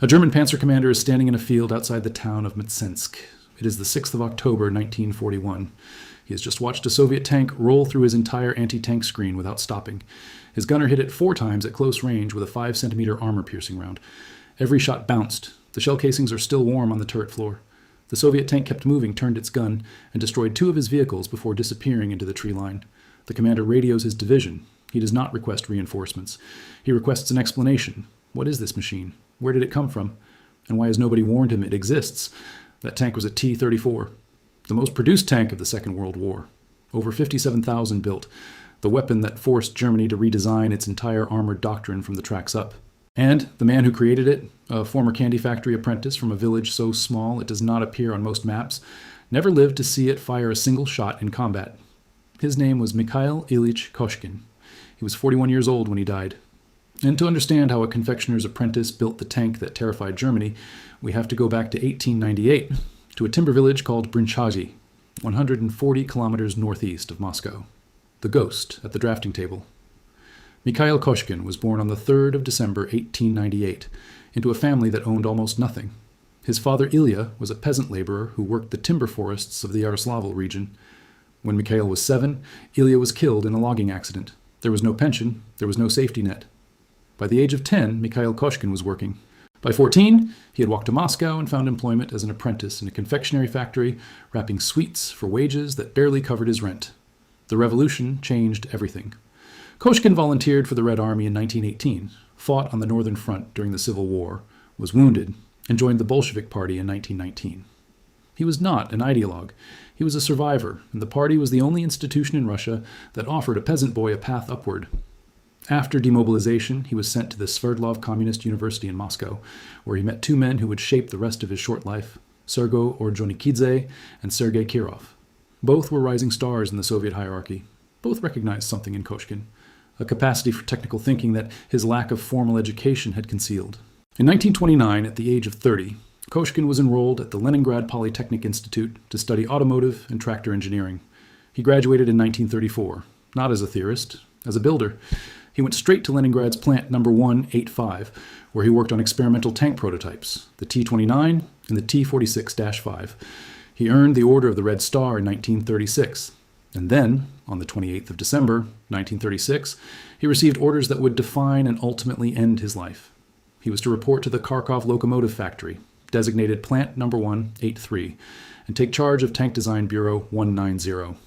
A German Panzer commander is standing in a field outside the town of Mtsensk. It is the 6th of October, 1941. He has just watched a Soviet tank roll through his entire anti-tank screen without stopping. His gunner hit it 4 times at close range with a 5-centimeter armor-piercing round. Every shot bounced. The shell casings are still warm on the turret floor. The Soviet tank kept moving, turned its gun, and destroyed 2 of his vehicles before disappearing into the tree line. The commander radios his division. He does not request reinforcements. He requests an explanation. What is this machine? Where did it come from? And why has nobody warned him it exists? That tank was a T-34, the most produced tank of the Second World War. Over 57,000 built, the weapon that forced Germany to redesign its entire armored doctrine from the tracks up. And the man who created it, a former candy factory apprentice from a village so small it does not appear on most maps, never lived to see it fire a single shot in combat. His name was Mikhail Koshkin. He was 41 years old when he died. And to understand how a confectioner's apprentice built the tank that terrified Germany, we have to go back to 1898, to a timber village called Brinchazi, 140 kilometers northeast of Moscow. The ghost at the drafting table. Mikhail Koshkin was born on the 3rd of December, 1898, into a family that owned almost nothing. His father Ilya was a peasant laborer who worked the timber forests of the Yaroslavl region. When Mikhail was 7, Ilya was killed in a logging accident. There was no pension, there was no safety net. By the age of 10, Mikhail Koshkin was working. By 14, he had walked to Moscow and found employment as an apprentice in a confectionery factory, wrapping sweets for wages that barely covered his rent. The revolution changed everything. Koshkin volunteered for the Red Army in 1918, fought on the Northern Front during the Civil War, was wounded, and joined the Bolshevik Party in 1919. He was not an ideologue. He was a survivor, and the party was the only institution in Russia that offered a peasant boy a path upward. After demobilization, he was sent to the Sverdlov Communist University in Moscow, where he met 2 men who would shape the rest of his short life, Sergo Orjonikidze and Sergei Kirov. Both were rising stars in the Soviet hierarchy. Both recognized something in Koshkin, a capacity for technical thinking that his lack of formal education had concealed. In 1929, at the age of 30, Koshkin was enrolled at the Leningrad Polytechnic Institute to study automotive and tractor engineering. He graduated in 1934, not as a theorist, as a builder. He went straight to Leningrad's Plant No. 185, where he worked on experimental tank prototypes, the T-29 and the T-46-5. He earned the Order of the Red Star in 1936, and then, on the 28th of December, 1936, he received orders that would define and ultimately end his life. He was to report to the Kharkov Locomotive Factory, designated Plant No. 183, and take charge of Tank Design Bureau 190.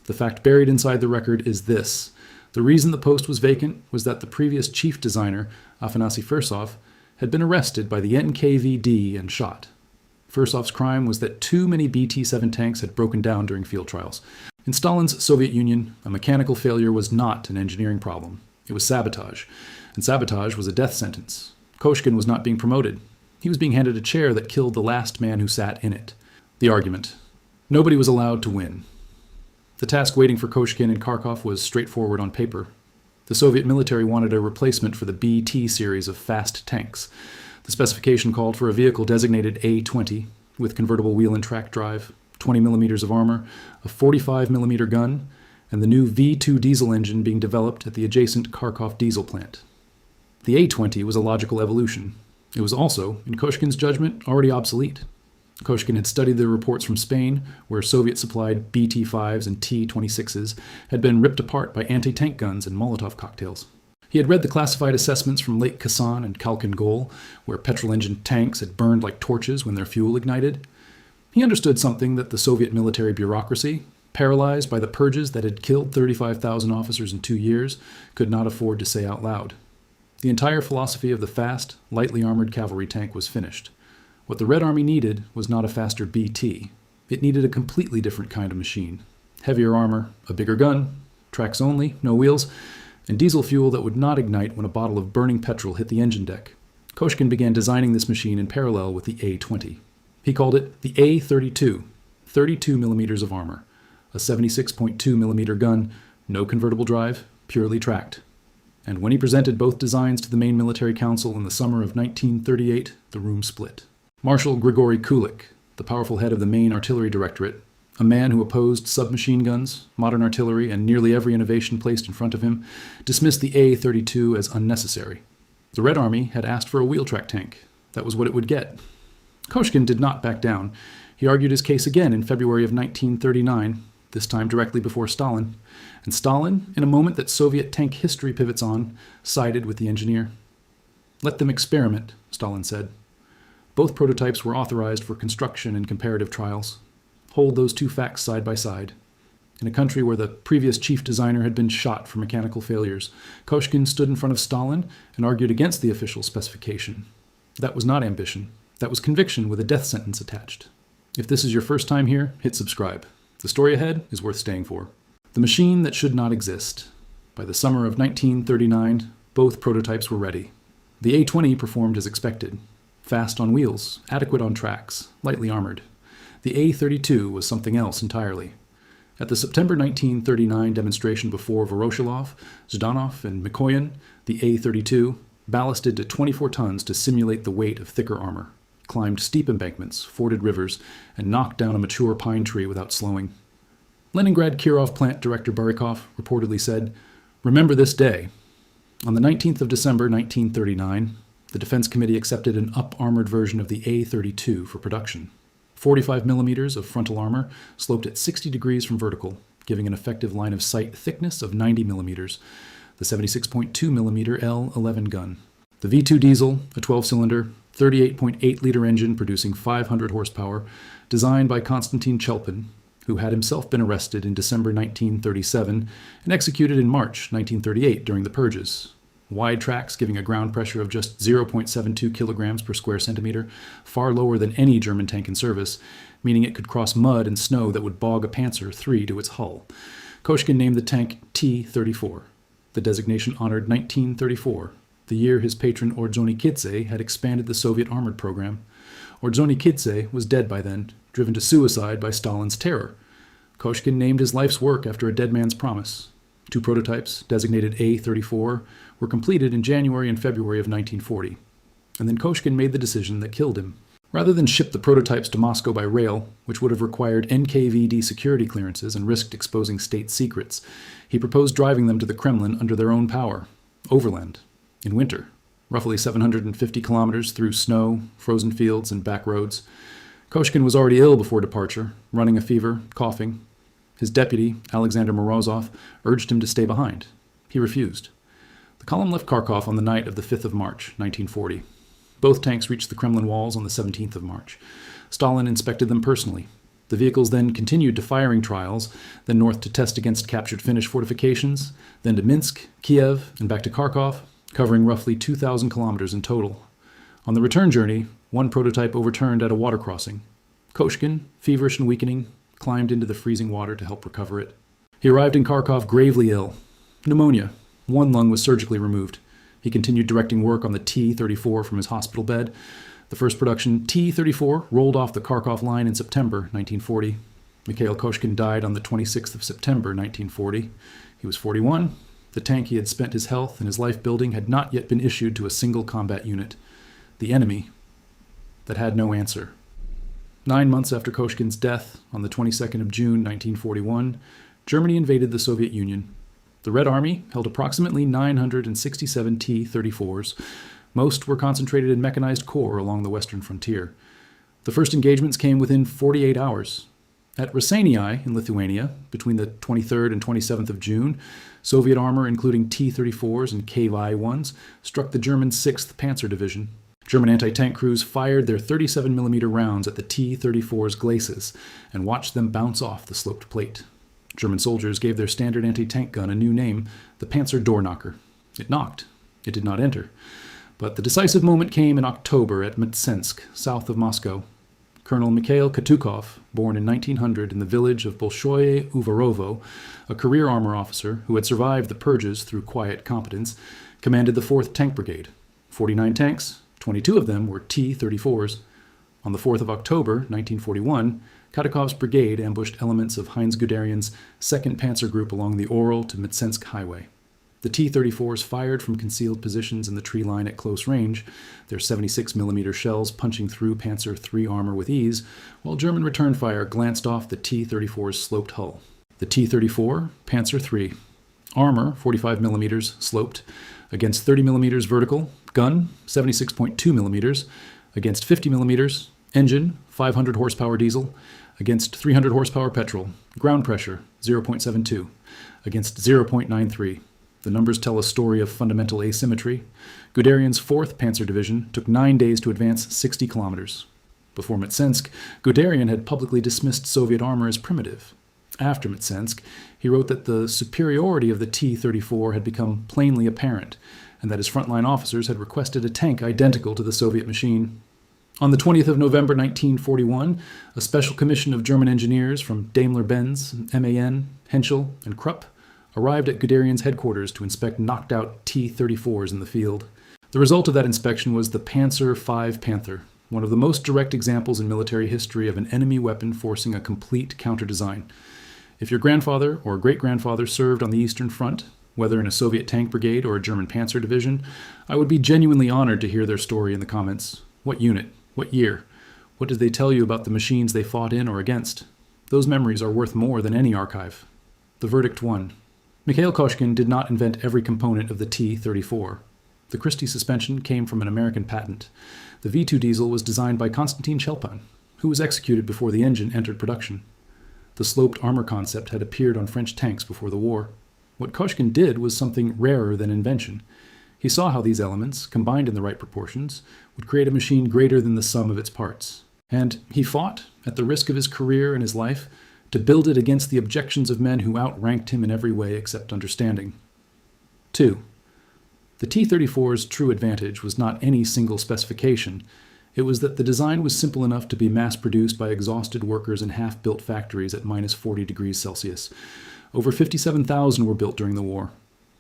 The fact buried inside the record is this. The reason the post was vacant was that the previous chief designer, Afanasy Fursov, had been arrested by the NKVD and shot. Fursov's crime was that too many BT-7 tanks had broken down during field trials. In Stalin's Soviet Union, a mechanical failure was not an engineering problem. It was sabotage, and sabotage was a death sentence. Koshkin was not being promoted. He was being handed a chair that killed the last man who sat in it. The argument. Nobody was allowed to win. The task waiting for Koshkin in Kharkov was straightforward on paper. The Soviet military wanted a replacement for the BT series of fast tanks. The specification called for a vehicle designated A-20, with convertible wheel and track drive, 20 millimeters of armor, a 45 millimeter gun, and the new V2 diesel engine being developed at the adjacent Kharkov diesel plant. The A-20 was a logical evolution. It was also, in Koshkin's judgment, already obsolete. Koshkin had studied the reports from Spain, where Soviet-supplied BT-5s and T-26s had been ripped apart by anti-tank guns and Molotov cocktails. He had read the classified assessments from Lake Khasan and Khalkhin Gol, where petrol-engine tanks had burned like torches when their fuel ignited. He understood something that the Soviet military bureaucracy, paralyzed by the purges that had killed 35,000 officers in 2 years, could not afford to say out loud. The entire philosophy of the fast, lightly armored cavalry tank was finished. What the Red Army needed was not a faster BT. It needed a completely different kind of machine. Heavier armor, a bigger gun, tracks only, no wheels, and diesel fuel that would not ignite when a bottle of burning petrol hit the engine deck. Koshkin began designing this machine in parallel with the A-20. He called it the A-32, 32 millimeters of armor, a 76.2 millimeter gun, no convertible drive, purely tracked. And when he presented both designs to the main military council in the summer of 1938, the room split. Marshal Grigory Kulik, the powerful head of the main artillery directorate, a man who opposed submachine guns, modern artillery, and nearly every innovation placed in front of him, dismissed the A-32 as unnecessary. The Red Army had asked for a wheel-track tank. That was what it would get. Koshkin did not back down. He argued his case again in February of 1939, this time directly before Stalin. And Stalin, in a moment that Soviet tank history pivots on, sided with the engineer. "Let them experiment," Stalin said. Both prototypes were authorized for construction and comparative trials. Hold those two facts side by side. In a country where the previous chief designer had been shot for mechanical failures, Koshkin stood in front of Stalin and argued against the official specification. That was not ambition. That was conviction with a death sentence attached. If this is your first time here, hit subscribe. The story ahead is worth staying for. The machine that should not exist. By the summer of 1939, both prototypes were ready. The A-20 performed as expected. Fast on wheels, adequate on tracks, lightly armored. The A-32 was something else entirely. At the September 1939 demonstration before Voroshilov, Zhdanov, and Mikoyan, the A-32 ballasted to 24 tons to simulate the weight of thicker armor, climbed steep embankments, forded rivers, and knocked down a mature pine tree without slowing. Leningrad Kharkov Plant Director Barikov reportedly said, "Remember this day. On the 19th of December 1939, the Defense Committee accepted an up-armored version of the A-32 for production. 45 millimeters of frontal armor sloped at 60 degrees from vertical, giving an effective line of sight thickness of 90 millimeters, the 76.2 millimeter L-11 gun. The V2 diesel, a 12-cylinder, 38.8-liter engine producing 500 horsepower, designed by Konstantin Chelpin, who had himself been arrested in December 1937 and executed in March 1938 during the purges. Wide tracks giving a ground pressure of just 0.72 kilograms per square centimeter, far lower than any German tank in service, meaning it could cross mud and snow that would bog a Panzer III to its hull. Koshkin named the tank T-34. The designation honored 1934, the year his patron Ordzhonikidze had expanded the Soviet armored program. Ordzhonikidze was dead by then, driven to suicide by Stalin's terror. Koshkin named his life's work after a dead man's promise. Two prototypes, designated A-34, were completed in January and February of 1940. And then Koshkin made the decision that killed him. Rather than ship the prototypes to Moscow by rail, which would have required NKVD security clearances and risked exposing state secrets, he proposed driving them to the Kremlin under their own power, overland, in winter, roughly 750 kilometers through snow, frozen fields, and back roads. Koshkin was already ill before departure, running a fever, coughing. His deputy, Alexander Morozov, urged him to stay behind. He refused. The column left Kharkov on the night of the 5th of March, 1940. Both tanks reached the Kremlin walls on the 17th of March. Stalin inspected them personally. The vehicles then continued to firing trials, then north to test against captured Finnish fortifications, then to Minsk, Kiev, and back to Kharkov, covering roughly 2,000 kilometers in total. On the return journey, one prototype overturned at a water crossing. Koshkin, feverish and weakening, climbed into the freezing water to help recover it. He arrived in Kharkov gravely ill. Pneumonia. One lung was surgically removed. He continued directing work on the T-34 from his hospital bed. The first production T-34 rolled off the Kharkov line in September 1940. Mikhail Koshkin died on the 26th of September 1940. He was 41. The tank he had spent his health and his life building had not yet been issued to a single combat unit. The enemy that had no answer. 9 months after Koshkin's death, on the 22nd of June 1941, Germany invaded the Soviet Union. The Red Army held approximately 967 T-34s. Most were concentrated in mechanized corps along the western frontier. The first engagements came within 48 hours. At Raseiniai in Lithuania, between the 23rd and 27th of June, Soviet armor, including T-34s and KV-1s, struck the German 6th Panzer Division. German anti-tank crews fired their 37mm rounds at the T-34's glacis and watched them bounce off the sloped plate. German soldiers gave their standard anti-tank gun a new name, the Panzer door knocker. It knocked. It did not enter. But the decisive moment came in October at Mtsensk, south of Moscow. Colonel Mikhail Koshkin, born in 1900 in the village of Bolshoye Uvarovo, a career armor officer who had survived the purges through quiet competence, commanded the 4th Tank Brigade. 49 tanks, 22 of them were T-34s. On the 4th of October, 1941, Kharkov's brigade ambushed elements of Heinz Guderian's 2nd Panzer Group along the Oral to Mtsensk highway. The T-34s fired from concealed positions in the tree line at close range, their 76mm shells punching through Panzer III armor with ease, while German return fire glanced off the T-34's sloped hull. The T-34, Panzer III. Armor, 45mm sloped, against 30mm vertical, gun, 76.2mm, against 50 millimeters, engine 500 horsepower diesel, against 300 horsepower petrol, ground pressure 0.72, against 0.93. The numbers tell a story of fundamental asymmetry. Guderian's 4th Panzer Division took 9 days to advance 60 kilometers. Before Mtsensk, Guderian had publicly dismissed Soviet armor as primitive. After Mtsensk, he wrote that the superiority of the T-34 had become plainly apparent, and that his frontline officers had requested a tank identical to the Soviet machine. On the 20th of November 1941, a special commission of German engineers from Daimler-Benz, MAN, Henschel, and Krupp arrived at Guderian's headquarters to inspect knocked-out T-34s in the field. The result of that inspection was the Panzer V Panther, one of the most direct examples in military history of an enemy weapon forcing a complete counter-design. If your grandfather or great-grandfather served on the Eastern Front, whether in a Soviet tank brigade or a German Panzer division, I would be genuinely honored to hear their story in the comments. What unit? What year? What did they tell you about the machines they fought in or against? Those memories are worth more than any archive. The verdict won. Mikhail Koshkin did not invent every component of the T-34. The Christie suspension came from an American patent. The V2 diesel was designed by Konstantin Chelpan, who was executed before the engine entered production. The sloped armor concept had appeared on French tanks before the war. What Koshkin did was something rarer than invention. He saw how these elements, combined in the right proportions, would create a machine greater than the sum of its parts. And he fought, at the risk of his career and his life, to build it against the objections of men who outranked him in every way except understanding. 2. The T-34's true advantage was not any single specification. It was that the design was simple enough to be mass-produced by exhausted workers in half-built factories at minus 40 degrees Celsius. Over 57,000 were built during the war.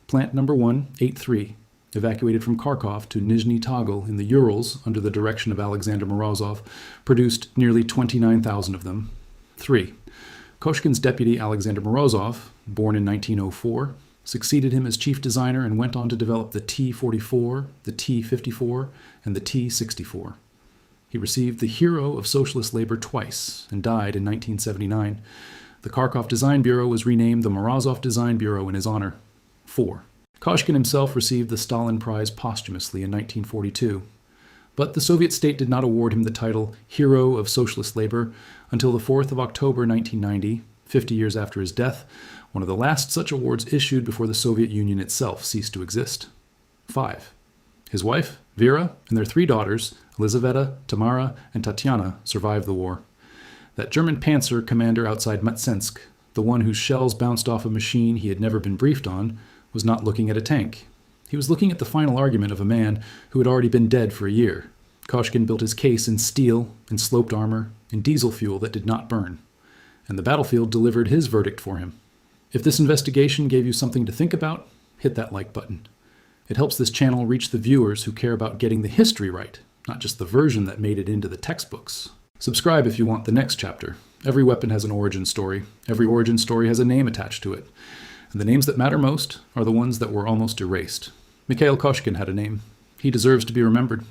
Plant No. 183, evacuated from Kharkov to Nizhny Tagil in the Urals under the direction of Alexander Morozov, produced nearly 29,000 of them. 3. Koshkin's deputy Alexander Morozov, born in 1904, succeeded him as chief designer and went on to develop the T-44, the T-54, and the T-64. He received the Hero of Socialist Labor twice and died in 1979. The Kharkov Design Bureau was renamed the Morozov Design Bureau in his honor. 4. Koshkin himself received the Stalin Prize posthumously in 1942. But the Soviet state did not award him the title Hero of Socialist Labor until the 4th of October 1990, 50 years after his death, one of the last such awards issued before the Soviet Union itself ceased to exist. 5. His wife, Vera, and their 3 daughters, Elizaveta, Tamara, and Tatiana, survived the war. That German Panzer commander outside Mtsensk, the one whose shells bounced off a machine he had never been briefed on, was not looking at a tank. He was looking at the final argument of a man who had already been dead for a year. Koshkin built his case in steel, in sloped armor, in diesel fuel that did not burn. And the battlefield delivered his verdict for him. If this investigation gave you something to think about, hit that like button. It helps this channel reach the viewers who care about getting the history right, not just the version that made it into the textbooks. Subscribe if you want the next chapter. Every weapon has an origin story. Every origin story has a name attached to it. And the names that matter most are the ones that were almost erased. Mikhail Koshkin had a name. He deserves to be remembered.